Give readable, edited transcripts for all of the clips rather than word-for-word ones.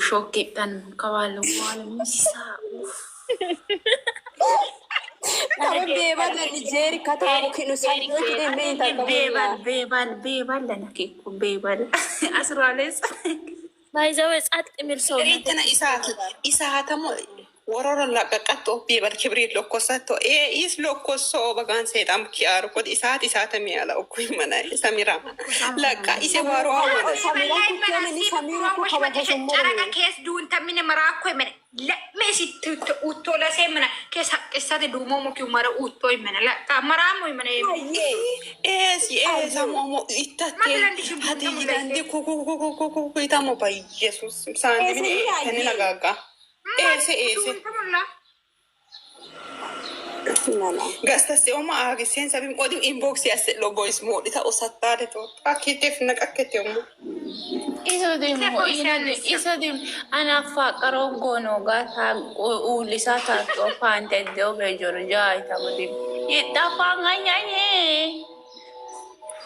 ሾኬጣን ከባለ በኋላ ሚሳ ቤባል ለነኬኩ ቤባል አስራሌስ ባይዘው ጻጥ የሚል ሰው ኢሳተሞ ወሮሮ ላቀቀቶ ቤባል ክብሪት ሎኮሰቶ ኢስ ሎኮሶ በጋን ሰይጣም ኪያር ኮድ ኢሳተም ያለው ኩይ መና ሰሚራ ለቃ ኢሴ ዋሮ ሰሚራ ጨረቃ ኬስ ዱን ተሚነ መራኮ ይመነ ለሜሲት ኡቶ ለሰምና ኬስ ሐቅሳተ ዱሞሞ ኪውማራ ኡቶ ይመነ ለቃ መራሞ ይመነ ሰሞሞ ኢታቴ ሀዲ ይላንዲ ኩኩኩኩኩ ይታሞ በኢየሱስ ሳንዲ ተነጋጋ ኤሴ gastaseoma agisen sabim odim inbox yasse logois modita osattade to akitef nakaketemo isodim ana faqaro gono gata ulisata to pante do bejorja itamodim itafanganyanye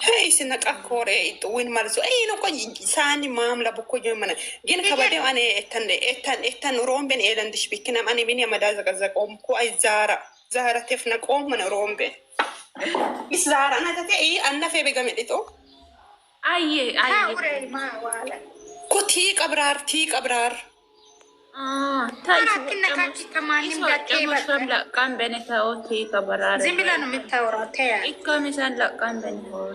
hey sinakakore itu win malso no ko sani mamla bukko jomana gin kabade ane etan romben elandish bikina ane bini amadaza gazaqom ko ay zara tefna qom man rombe is zara ana tati anna fe begamedito aye ma wala ko ti qabrar ታይክና ካቺ ከማንም ጋር ለቃን በነታው ቲ qabrar ዝም ብላ ነው የምታወራው ተያ ኢኮሚሳን ለቃን በነታው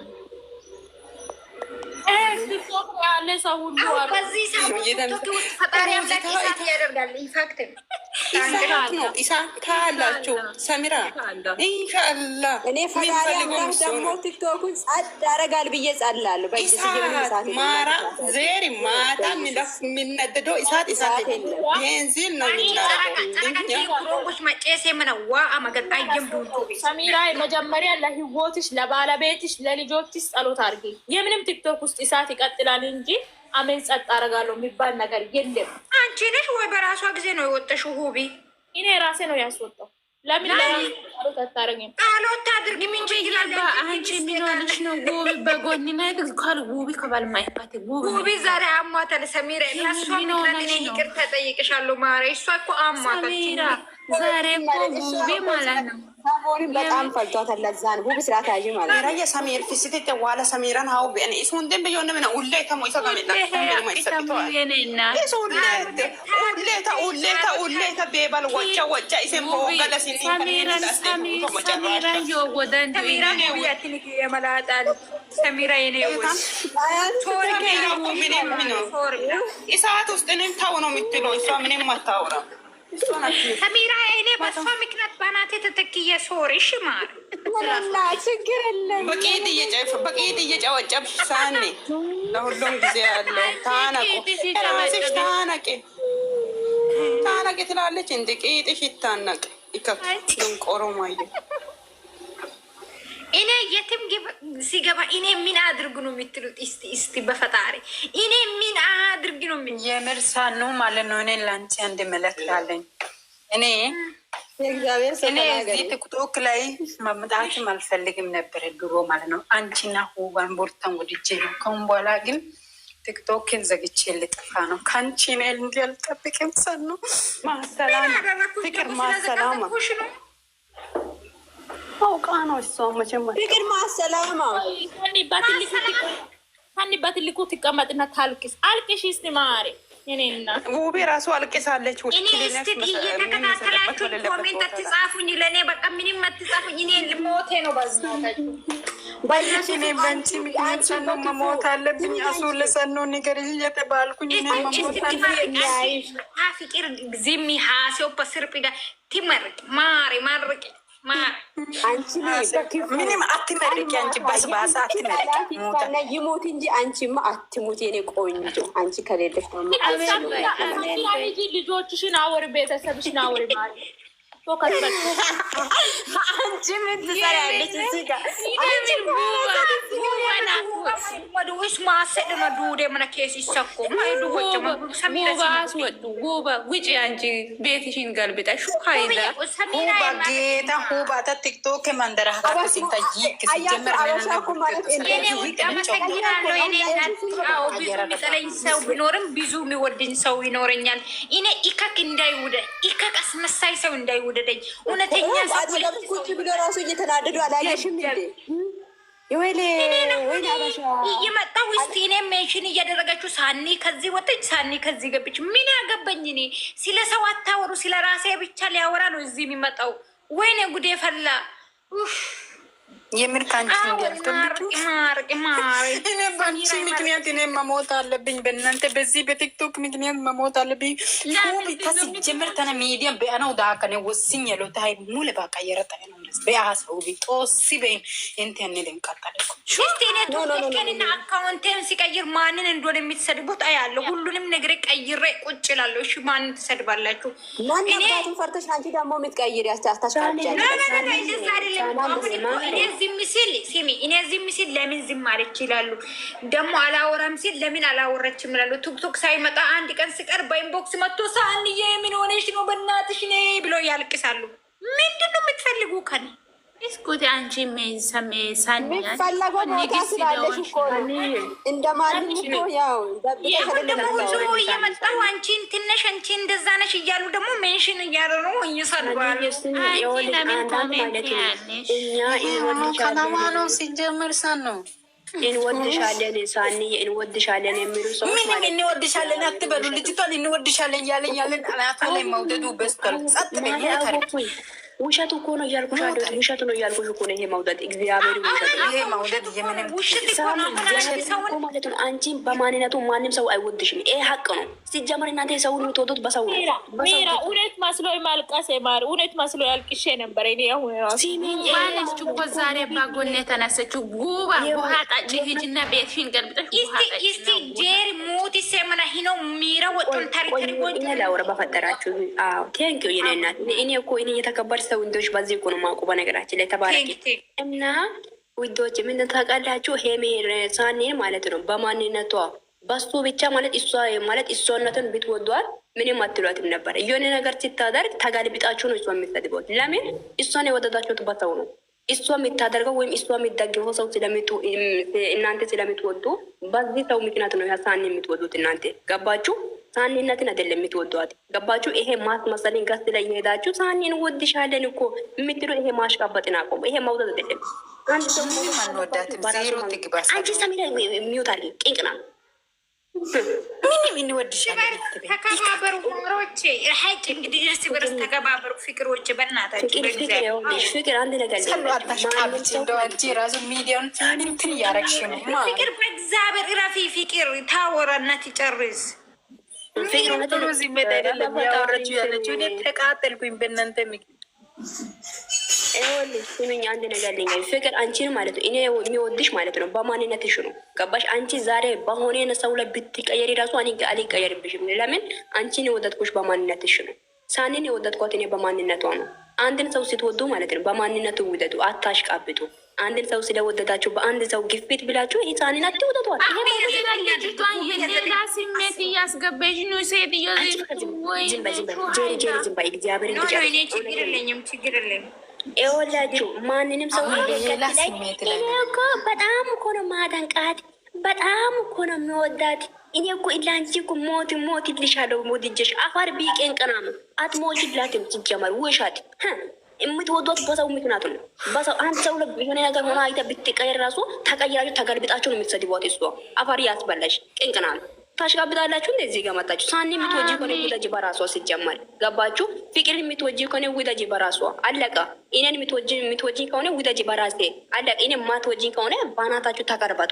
ቲክቶክ ያለ ሰው ሁሉ በዚህ ቲክቶክ ውስጥ ፈጣሪ አምላክ ኢሳት ያደርጋል ኢንፋክት ኢሳት ካላችሁ ሰሚራ ኢንሻአላህ እኔ ፈጣሪ አምላክ ደግሞ ቲክቶክን ጻድ ያደርጋል ብዬ ጸልላለሁ በዚህ ኢሳት ማራ ዜሪ ማታ ሚነደዶ ኢሳት ቤንዚን ነው ሮቦች መጨሴ ምነዋ አመገጣየም ዱንቶ ሰሚራ መጀመሪያ ለህይወትሽ ለባለቤትሽ ለልጆችሽ ጸሎት አድርጊ የምንም ቲክቶክ ውስጥ ኢሳት ይቀጥላል እንጂ አሜን ጸጥ አደርጋለሁ የሚባል ነገር የለም። አንቺ ነሽ ወይ በራሷ ጊዜ ነው የወጣሽው? ሁቢ እኔ ራሴ ነው ያስወጣው። ለምን ጸሎት አታደርጊም? ጸሎት አድርጊ ምን ይላል? አንቺ ምን ሆነሽ ነው? ሁቢ በጎን ላይ ካል ሁቢ ከባልማይፋት ሁቢ ዛሬ አሟታል። ሰሚራ ለሷ ምክንያት እኔ ይቅርታ ጠይቅሻለሁ ማሬ። እሷ እኮ አሟታል ዛሬ እኮ ሁቢ ማለት ነው ሳሞሪን በጣም ፈልቷታል። ለዛን ሁቢ ስራት ያጂ ማለት ነው ራያ ሰሚር ፍስቴ ዋላ ሰሚራን ሀው በእኔ እሱን ደም በየሆነ ምን ሁሌ ተሞይ ሰጋመጣ ኡሌታ ቤባል ወጫ ኢሰሞ ገለሲኒ ሰሚራ የወደን ሰሚራ የኔ ኢሳት ውስጥ እኔም ታው ነው የምትለው እሷ ምንም አታውራም። ሰሚራ እኔ በሷ ምክንያት ባናቴ ተተክየ ሶሪሽ ማር ወላላ ችግር የለም። በቂት እየጨወጨብሽ ሳኔ ለሁሉም ጊዜ ያለው ራስሽ ታነቂ ትላለች እንደ ቂጥሽ ይታነቅ ይከፍ ቆሮማየ እኔ የትም ሲገባ እኔ ምን አድርግ ነው የምትሉት? እስቲ በፈጣሪ እኔ ምን አድርግ ነው የምርሳን ነው ማለት ነው። እኔ ላንቺ አንድ መለክላለኝ እኔ እዚህ ቲክቶክ ላይ መምጣትም አልፈልግም ነበር ድሮ ማለት ነው። አንቺና ሁባን ቦርታን ወድጄ ነው። ከሁን በኋላ ግን ቲክቶክን ዘግቼ ልጥፋ ነው። ከአንቺ ነ እንዲ አልጠብቅም። ሰን ነው ማሰላማ ፍቅር ማሰላማ አውቃ ነው እሷ መቼም ፍቅር ማሰላማ ሀኒ በትልቁ ትቀመጥና ታልቅስ አልቅሽ እስቲ ማሪ እኔና ውቤ ራሱ አልቅሳለች። እኔ እስቲ እየተከታተላችሁ ኮሜንት አትጻፉኝ። ለእኔ በቃ ምንም አትጻፉኝ። እኔ ልሞቴ ነው ባዝናታችሁ ባይሽ እኔ በንቺ ምክንያት ሰኖ መሞት አለብኝ። አሱ ለሰኖ ነገር እየተባልኩኝ እኔ መሞት አለብኝ። ፍቅር ዚሚ ሀሴው በስርጲጋ ትመርቅ ማሪ ማርቂ አንቺ ምንም አትመርቂ። አንቺ ባስባሳ አትመርቂ ይሞት እንጂ አንቺማ አትሙት የኔ ቆንጆ። አንቺ ከሌለሽ ልጆችሽን አወሪ፣ ቤተሰብሽን አወሪ ማለት አንቺ ምን ትሰሪያለሽ እዚህ ጋር? ወይስ ማሰድ ነው? ዱዴ ምን ኬስ ይሰኮ ማይዱ ወጭ ጉባ ውጪ አንቺ ቤትሽን ገልብጠሽ ሀይዳ ሁባ ጌታ ሁባ ቲክቶክ መንደራ የሚጠለኝ ሰው ቢኖርም ብዙ የሚወድኝ ሰው ይኖረኛል። እኔ ኢከክ እንዳይውደ ኢከክ አስመሳይ ሰው እንዳይውደደኝ እውነተኛ ቁጭ ብሎ ራሱ እየተናደዱ አላየሽም እንዴ? እየመጣ ውስጥ እኔ ሜንሽን እያደረጋችሁ ሳኒ ከዚህ ወጠች፣ ሳኒ ከዚህ ገበች። ምን ያገባኝ እኔ? ስለ ሰው አታወሩ፣ ስለ ራሴ ብቻ ሊያወራ ነው እዚህ የሚመጣው። ወይኔ ጉዴ ፈላ። የምር ካንቺ በአንቺ ምክንያት እኔ መሞት አለብኝ። በእናንተ በዚህ በቲክቶክ ምክንያት መሞት አለብኝ። ሲጀምር ተነ ሚዲያ በአናው ዳከነ ወስኝ ያለው ታይ ሙለ ባቃ የረጠነ ነው በያሰው ቢጦሲ በይን እንትን ልንቀጣለኩ ሽስቲኔ ቶከንና አካውንቴን ሲቀይር ማንን እንደሆነ የምትሰድቡት አያለሁ። ሁሉንም ነገር ቀይሬ ቁጭ እላለሁ። እሺ ማንን ትሰድባላችሁ? እኔ ፈርተሽ አንቺ ደግሞ የምትቀይር ዝም ሲል ሲሚ እኔ ዝም ሲል ለምን ዝም አለች ይላሉ። ደግሞ አላወራም ሲል ለምን አላወረችም ይላሉ። ቲክቶክ ሳይመጣ አንድ ቀን ሲቀር በኢንቦክስ መጥቶ ሳንዬ ምን ሆነሽ ነው በእናትሽ ነ ብሎ ያልቅሳሉ። ምንድን ነው የምትፈልጉ ከኔ? እስኩቲ አንቺ ፈለገው ቦታ ስላለሽ እኮ እንደማንም እኮ ያው ደግሞ እየመጣው አንቺን ትነሽ አንቺ እንደዛ ነሽ እያሉ ደግሞ ሜንሽን እያደረጉ እየሰድባሉ። ከነማኑ ሲጀምር ሳን ነው እንወድሻለን ሳኒ እንወድሻለን የሚሉ ሰው ምንም እንወድሻለን አትበሉ። ልጅቷን እንወድሻለን ያለን አናታ ላይ መውደዱ በስቷል። ጸጥ በይ ታሪክ ውሸት እኮ ነው እያልኩሽ አይደል? ውሸት ነው እያልኩሽ እኮ ነው። ይሄ መውደድ እግዚአብሔር ይሄ መውደድ የምንም ውሸት እኮ ነው ማለት ነው። አንቺ በማንነቱ ማንም ሰው አይወድሽም። ይሄ ሀቅ ነው። ሲጀመር እናንተ ሰውን የምትወዱት በሰው ነው። ሚራ እውነት መስሎ ማልቀስ ማር እውነት መስሎ ያልቅሼ ነበር። እኔ አሁን ራሱ ማለች እኮ ዛሬ ባጎን የተነሰችው ጉባ ውሃ ጠጪ ሂጂና ቤትሽን ገልብጠሽ እስቲ ጄሪ ሞት ሰመና ሂኖ ሚራ ወጡን ታሪክ እኔ ላውራ በፈጠራችሁ። አዎ ቴንኪው የኔ እናት። እኔ እኮ እኔ የተከበርሽ ሰው እንዶች በዚህ እኮ ነው የማውቀው። በነገራችን ላይ ተባረኪ እና ውዶች ምን ታውቃላችሁ? ሄሜ ሳኒን ማለት ነው በማንነቷ በሱ ብቻ ማለት እሷ ማለት እሷነትን ብትወዷት ምንም አትሏትም ነበር። የሆነ ነገር ሲታደርግ ተጋልብጣችሁ ነው እሷ የምትሰድቡት። ለምን? እሷን የወደዳችሁት በሰው ነው። እሷ የምታደርገው ወይም እሷ የምትደግፈው ሰው እናንተ ስለምትወዱ በዚህ ሰው ምክንያት ነው ሳኒ የምትወዱት እናንተ። ገባችሁ? ሳኒነትን አይደለም የምትወዷት። ገባችሁ? ይሄ ማስመሰልን ገስ ላይ የሄዳችሁ ሳኒን ወድሻለን እኮ የምትሉ ይሄ ማሽቃበጥን አቆሙ። ይሄ መውደድ አይደለም። አንድ ሰው አንቺ ሰሚራ የሚወጣል ቅንቅና ምንም እንወድሻለን። ተከባበሩ ሮቼ ሀጭ እንግዲህ እርስ በርስ ተከባበሩ ፍቅሮች። በእናታችሁ ፍቅር አንድ ነገር አንቺ ራሱ ሚዲያውን እንትን እያረግሽ ነው። ፍቅር በእግዚአብሔር እረፊ። ፍቅር ታወራነት ይጨርስ። ፍቅር ዚህ ሜት አይደለም ያወረችው ያለችው። እኔ ተቃጠልኩኝ በእናንተ ምክንያት። ስሚኝ አንድ ነገር ልንገርሽ፣ ፍቅር አንቺን ማለት ነው እኔ የሚወድሽ ማለት ነው በማንነትሽ ነው። ገባሽ? አንቺ ዛሬ በሆነ ሰው ላይ ብትቀየሪ ራሱ አልቀየርብሽም። ለምን? አንቺን የወደድኩሽ በማንነትሽ ነው። ሳኒን የወደድኳት እኔ በማንነቷ ነው። አንድን ሰው ስትወዱ ማለት ነው በማንነቱ ውደዱ፣ አታሽቃብጡ። አንድን ሰው ስለወደዳችሁ በአንድ ሰው ግፊት ብላችሁ ይህ ሳኒን አትውደዷት። ሌላ ስሜት እያስገበሽ ነው ሴትዮ። ዝም በይ እግዚአብሔር ችግር የለኝም። ይኸውላችሁ ማንንም ሰው እኮ በጣም እኮ ነው ማደንቃት፣ በጣም እኮ ነው የሚወዳት። እኔ እኮ ለአንቺ እኮ ሞት ይልሻለሁ። ሞትጀሽ አፋር ቢቄን ቀናም አትሞችላትም። ሲጀመር ውሻት የምትወዷት በሰው ምክንያቱ ነው። በሰው አንድ ሰው የሆነ ነገር ሆነ አይተ ብትቀየር ራሱ ተቀይራችሁ ተገልብጣችሁ ነው የምትሰድቧት። እሷ አፋር ያስበላሽ ቅንቅናል ታሽጋብጣላችሁ። እንደዚህ ጋር መጣችሁ። ሳኒ የምትወጂ ከሆነ ውደጂ በራሷ ሲጀመር። ገባችሁ? ፍቅር የምትወጂ ከሆነ ውደጂ በራሷ አለቀ። እኔን የምትወጂ ከሆነ ውደጂ በራሴ አለቀ። እኔ ማትወጂ ከሆነ ባናታችሁ ተቀርበጡ።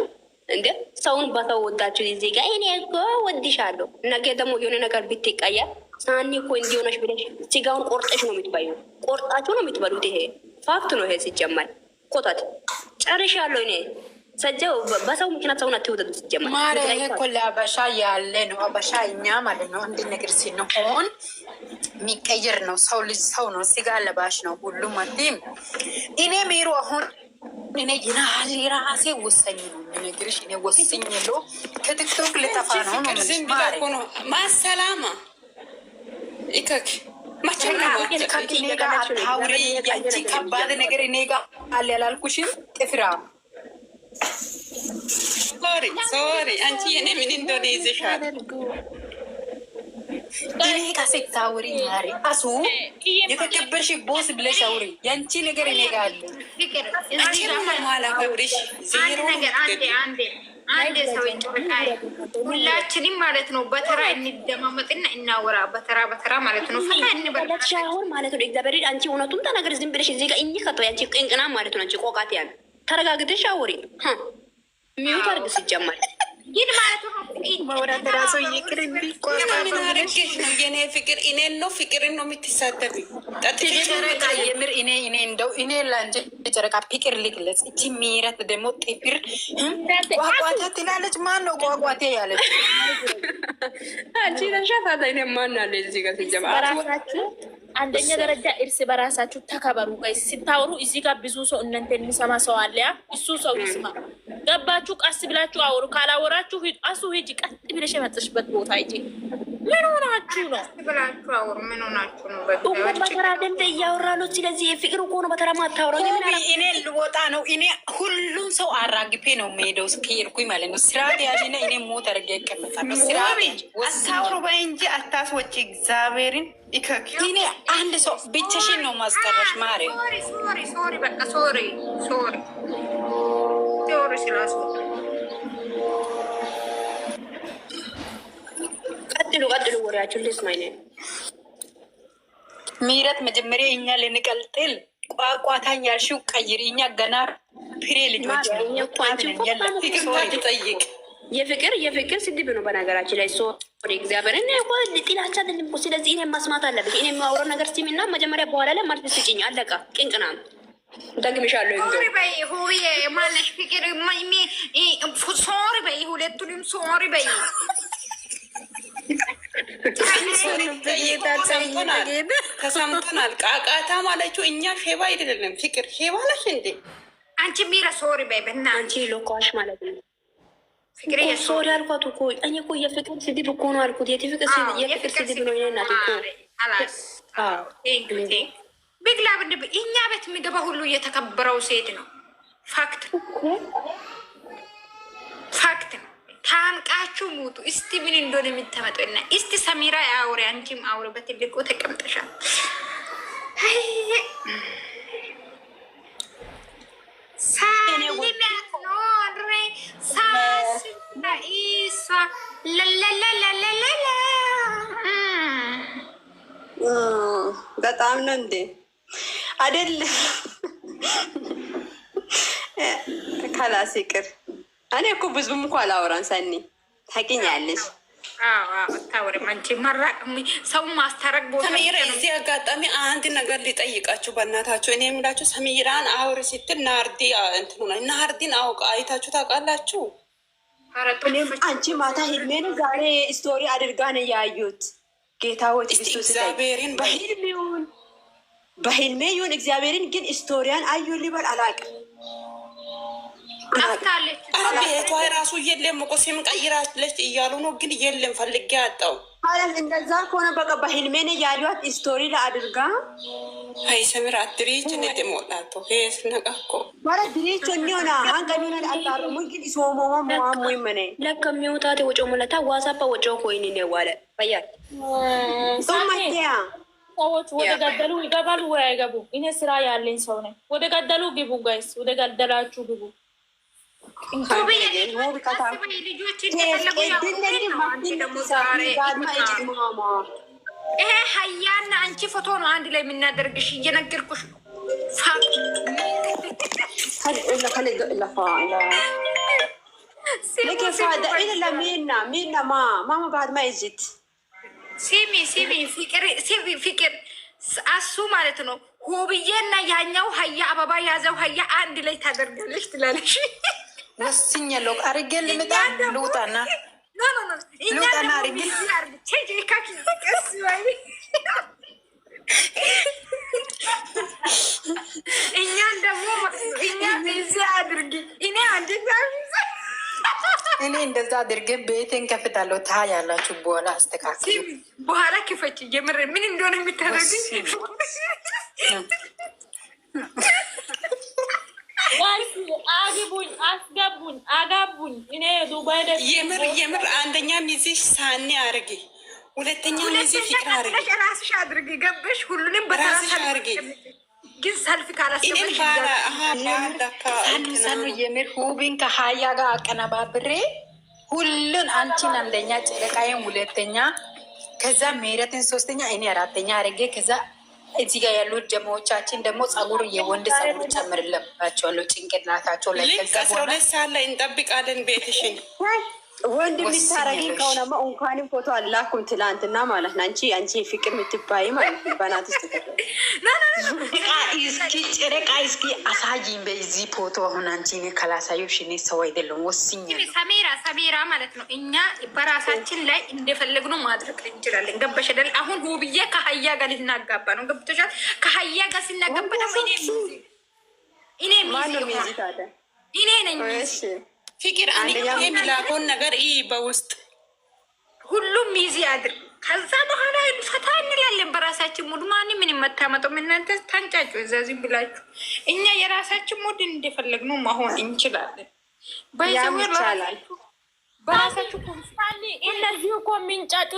እንደ ሰውን በሰው ወዳችሁ እዚህ ጋር እኔ እኮ ወድሻለሁ። ነገ ደግሞ የሆነ ነገር ብትቀየር ሳኒ እኮ እንዲሆነች ብለሽ ስጋውን ቆርጠሽ ነው የምትበዩ። ቆርጣችሁ ነው የምትበሉት። ይሄ ፋክት ነው። ይሄ ሲጀመር ኮታት ጨርሻለሁ እኔ ሰጀው በሰው ምክንያት ሰውን አትወደዱ። ሲጀመር ማረ ይሄ እኮ ለአበሻ ያለ ነው። አበሻ እኛ ማለት ነው አንድ ነገር ሲሆን የሚቀይር ነው። ሰው ልጅ ሰው ነው፣ ስጋ ለባሽ ነው ሁሉም። አቲም እኔ ሜሮ አሁን እኔ ይናል ራሴ ወሰኝ ነው ነገርሽ። እኔ ወሰኝ ነው ከቲክቶክ ልጠፋ ነው ማሰላማ ኢከክ ታውሪ ያንቺ ከባድ ነገር እኔ ጋር አለ ያላልኩሽም ጥፍራ ሶሪ አንቺ የኔ ምን እንደሆነ ይዘሻል። እኔ ጋር ስታውሪ ማሪ አሱ የተከበርሽ ቦስ ብለሽ አውሪ። ያንቺ ነገር እኔ ጋር አለ። አንድ ሰው ይጮቃይ ሁላችንም ማለት ነው። በተራ እንደማመጥና እናወራ በተራ ማለት ነው። ፈታ እንበላሻሁን ማለት ነው። እግዚአብሔር አንቺ እውነቱን ተናገር። ዝም ብለሽ እዚህ ጋር እኚህ ከቶ ያንቺ ቅንቅና ማለት ነው። አንቺ ቆቃት ያለ ተረጋግተሽ አውሪ። ሚዩት አርግ ሲጀመር ግን ማለት ነው። ማውራት ራሱ ይቅር እንዴ ምን አረግሽ ነው የኔ ፍቅር? እኔን ነው ፍቅርን ነው የምትሳደቢ? ጨረቃ የምር እኔ እንደው እኔ ላንቺ ጨረቃ ፍቅር ልግለጽ። እቺ ሚረት ደግሞ ጥፍር ቋቋቴ ትላለች። ማን ነው ቋቋቴ ያለች? አንቺ ነሻታ እኔ ማን አለ እዚህ ጋር ሲጀመር አንደኛ ደረጃ እርስ በራሳችሁ ተከበሩ። ጋይስ ስታወሩ እዚህ ጋር ብዙ ሰው እናንተ የሚሰማ ሰው አለ። እሱ ሰው ይስማ። ገባችሁ? ቀስ ብላችሁ አውሩ። ካላወራችሁ አሱ ሂጂ። ቀስ ብለሽ የመጣሽበት ቦታ ሂጂ። ምን ሆናችሁ ነው? ብላችሁ አውሩ። ምን ሆናችሁ ነው? በተራ ደንተ እያወራሉ። ስለዚህ የፍቅር እኮ ነው። በተራ ማታወራ እኔ ልወጣ ነው። እኔ ሁሉም ሰው አራግፌ ነው የምሄደው። እስከሄድኩኝ ማለት ነው። ስራ ያዥና እኔ ሞት አድርጌ ይቀመጣል። ስራ አታውሩ በይ እንጂ አታስወጪ እግዚአብሔርን እኔ አንድ ሰው ብቻሽን ነው ማስቀረሽ ማሬ። ሶሪ በቃ ሶሪ ስላሱ ቀጥሉ ወሬያችሁ ልስማ። ይኔ ሚረት መጀመሪያ እኛ ልንቀልጥል ቋቋታኝ ያልሽው ቀይር። እኛ ገና ፕሬ ልጆች ጠይቅ የፍቅር ስድብ ነው በነገራችን ላይ እግዚአብሔር እኔ እኮ ጥላቻ አይደለም እኮ። ስለዚህ እኔ መስማት አለብሽ። እኔ የሚያወራው ነገር ሲሚና መጀመሪያ በኋላ ላይ ማለት ስጭኝ። አለቃ ቅንቅና ደግምሻለሁ። ሶሪ በይ ሁዬ ማለሽ ፍቅር ሶሪ በይ ሁለቱንም ሶሪ በይ። ተሰምተናል። ቃቃታ ማለችው እኛ ሼባ አይደለም ፍቅር ሼባ ነሽ እንዴ አንቺ? ሚራ ሶሪ በይ በና አንቺ ሎካሽ ማለት ነው። ፍቅር ሶሪ አልኳት እኮ እኔ እኮ የፍቅር ስድብ እኮ ነው አልኩት። የፍቅር ስድብ ነው ይናት እኮ ቢግላ ብንብ እኛ ቤት የሚገባ ሁሉ እየተከበረው ሴት ነው። ፋክት ነው። ታንቃችሁ ሙቱ። እስቲ ምን እንደሆነ የምታመጡና እስቲ ሰሚራ አውሪ፣ አንቺም አውሪ። በትልቁ ተቀምጠሻል። ሳሊሚያት ኖሬ ሳኢሳ ለለለለለለ በጣም ነው እንዴ አይደለም? ካላስ ይቅር። እኔ እኮ ብዙም እኮ አላወራን ሰኒ ታውቂኛለሽ። ታወሪም አንቺ መራቅ ሰው ማስታረቅ ቦታ ሰሚራ። እዚህ አጋጣሚ አንድ ነገር ሊጠይቃችሁ በእናታችሁ። እኔ የምላችሁ ሰሚራን አውሪ ስትል ናርዲ እንትኑ ነው። ናርዲን አይታችሁ ታውቃላችሁ? አንቺ ማታ ህልሜን ዛሬ ስቶሪ አድርጋ ነው ያዩት። ጌታዎች እግዚአብሔርን በህልሜ ይሁን እግዚአብሔርን ግን ስቶሪያን አዩ ሊበል አላውቅም። ቤቷ ራሱ የለም እኮ ስም ቀይራለች እያሉ ነው፣ ግን የለም ፈልጌ አጣው። እንደዛ ከሆነ በቃ በህልሜን ያዩት ስቶሪ ለአድርጋ አይ ሰሚራ አድሪች እንደሞላቶ ሄስ ነቃኮ ማለት ድሪች ሆና አንቀኑን አጣሩሙ ግን ሶሞሞ ሞሞ ይመነ ለከሚውታት ወጮ ሙለታ ዋሳፓ ወጮ ኮይኒ ነው ዋለ ባያት ሶማቲያ ሰዎች ወደ ገደሉ ይገባሉ ወይ አይገቡ? እኔ ስራ ያለኝ ሰው ነኝ። ወደ ገደሉ ግቡ ጋይስ፣ ወደ ገደላችሁ ግቡ። ይሄ ሀያና አንቺ ፎቶ ነው አንድ ላይ የምናደርግሽ እየነገርኩሽ። ፍቅር አሱ ማለት ነው። ሁብዬና ያኛው ሀያ አበባ ያዘው ሀያ አንድ ላይ ታደርጋለች ትላለች። ወስኛለሁ። አርጌ ልምጣ ልውጣና ልውጣና አርጌ አድርገን ቤቴን ከፍታለሁ። ታያላችሁ በኋላ አስተካክሉ። በኋላ ክፈች። የምር ምን እንደሆነ የሚታረግ አግቡኝ፣ አስገቡኝ፣ አጋቡኝ። እኔ ዱባይ የምር አንደኛ ሚዜሽ ሳኒ አርጊ፣ ሁለተኛ ሚዜ ፍቅር አርጊ፣ ራስሽ አድርጊ። ገበሽ ሁሉንም በራስሽ አድርጊ። ግን ሰልፍ ካላስገበሽ ሳኑ የምር ሁቢን ከሀያ ጋር አቀነባብሬ ሁሉን አንቺን አንደኛ፣ ጨረቃዬን ሁለተኛ፣ ከዛ ምህረትን ሶስተኛ፣ እኔ አራተኛ አርጌ ከዛ እዚህ ጋር ያሉት ጀማዎቻችን ደግሞ ጸጉር የወንድ ጸጉር ጨምርለባቸዋለሁ ጭንቅላታቸው ላይ። ከዛ 12 ሰዓት ላይ እንጠብቃለን ቤትሽን። ወንድ የሚታረጊ ከሆነማ እንኳንም ፎቶ አላኩም ትላንትና ማለት ነው። አንቺ ፍቅር የምትባይ ማለት ነው። በናትሽ እስኪ ጨረቃ እስኪ አሳይኝ በዚህ ፎቶ። አሁን አንቺ እኔ ካላሳየሁሽ እኔ ሰው አይደለም ወስኛለሁ። ሰሜራ ማለት ነው። እኛ በራሳችን ላይ እንደፈለግነው ማድረግ እንችላለን። ገባሽ አይደል? አሁን ውብዬ ከሀያ ጋር ልናጋባ ነው። ገብቶሻል? ከሀያ ጋር ስናጋባ ደግሞ እኔ ነኝ ፍቅር የሚላከውን ነገር በውስጥ ሁሉም ሚዜ አድርግ። ከዛ በኋላ ፈታ እንላለን በራሳችን ሙድ። ማንም ምን የምታመጠው እናንተ ታንጫጩ እዛ ዝም ብላችሁ። እኛ የራሳችን ሙድ እንደፈለግነው መሆን እንችላለን። በራሳችሁ እነዚህ እኮ የሚንጫጩ